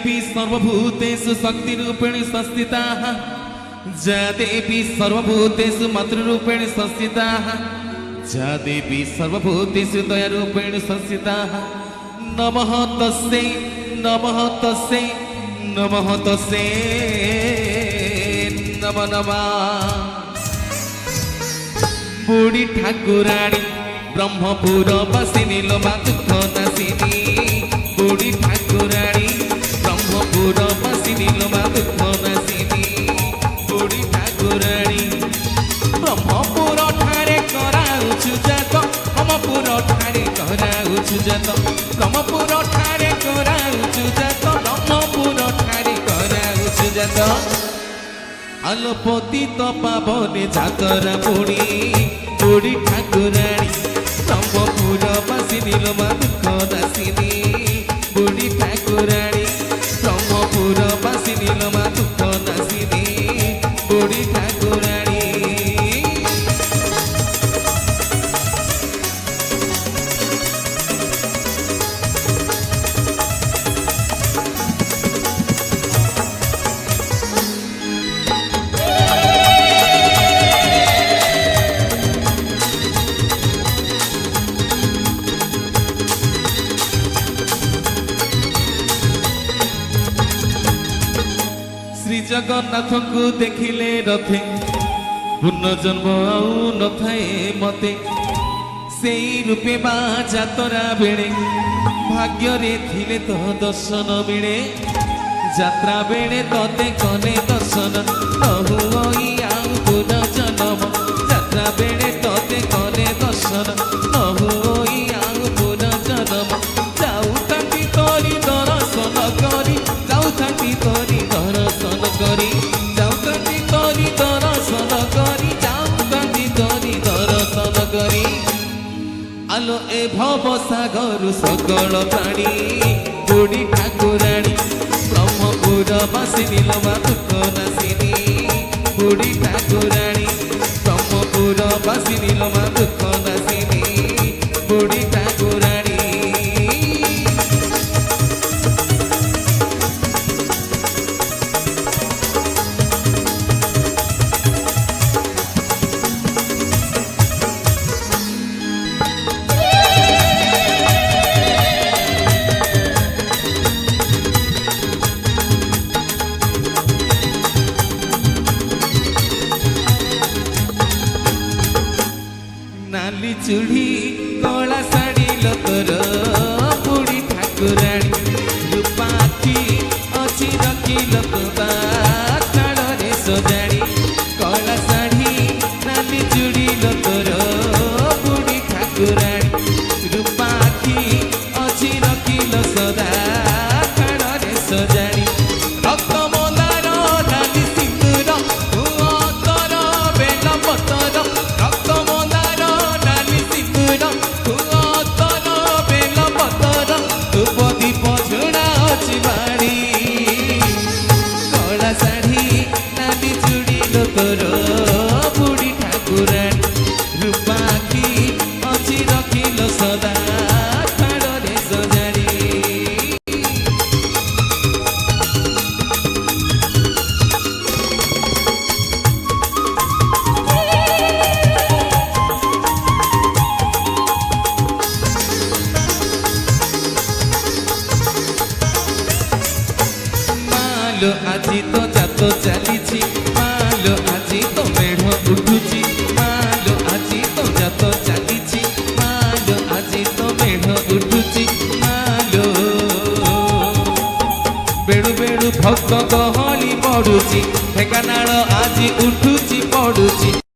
देवी सर्वभूतेषु शक्तिरूपेण संस्थिता जा देवी सर्वभूतेषु मातृरूपेण संस्थिता जा देवी सर्वभूतेषु दयारूपेण संस्थिता नमः तस्यै नमः तस्यै नमः तस्यै नमः नमः। बुढ़ी ठाकुराणी ब्रह्मपुर बसिनी लोमा दुख नासिनी बुढ़ी ठाकुराणी ब्रह्मपुर बसिनी लोमा दुख नासिनी बुढ़ी ठाकुराणी ब्रह्मपुर ठारे कराउछु जात ब्रह्मपुर ठारे कराउछु जात ब्रह्मपुर ठारे कराउछु जात ब्रह्मपुर ठारे कराउछु जात आलोपति तो पावने जातरा बुढ़ी ठाकुराणी ब्रह्मपुर बसिनी लोमा दुख नासिनी बुढ़ी ठाकुराणी ब्रह्मपुर बसिनी लोमा दुख नासिनी बुढ़ी ठाकुराणी। श्री जगन्नाथ को देखिले रथे पुनर्जन्म आउ न थाए मते से रूपे बा जातरा बेड़े भाग्य रे थिले तो दर्शन मिले जात्रा बेड़े तते कने दर्शन नहुई आउ पुनर्जन्म जात्रा बेड़े तते कने दर्शन नहुई आउ पुनर्जन्म जाऊ तांती तोरी दर्शन करी जाऊ तांती तोरी दर्शन करी जाऊ तांती तोरी दर्शन करी जाऊ तांती तोरी दर्शन करी आलो ए भव सागर सकल प्राणी बुढ़ी ठाकुराणी ब्रह्मपुर बसिनी लोमा दुख नासिनी बुढ़ी ठाकुराणी ब्रह्मपुर बसिनी लोमा दुख नासिनी बुढ़ी ठाकुराणी। नाली चूड़ी कला साड़ी लतर बुढ़ी ठाकुराणी रूपा आखि अच्छी रखी लता ताड़े सजाड़ी कला साड़ी नाली चूड़ी लतर बुढ़ी ठाकुराणी रूपा आखि अच्छी रखी सदा ताड़े सजाड़ी रक्त मंदार नाली सिंदूर तर बेल पतर रक्त मंदार कला साड़ी नाली चूड़ी लतर बुढ़ी ठाकुराणी रूपा आखि अच्छी रखिल सदा ताड़े सजाड़ी। मालो आजी तो जातो चलीची मालो आजी तो मेढ़ उठुची मालो आजी तो जातो चलीची मालो आजी तो मेढ़ उठुची मालो बेड़ु बेड़ु भक्त गहली पड़ुची ठेकानाल आजी उठुची पड़ुची।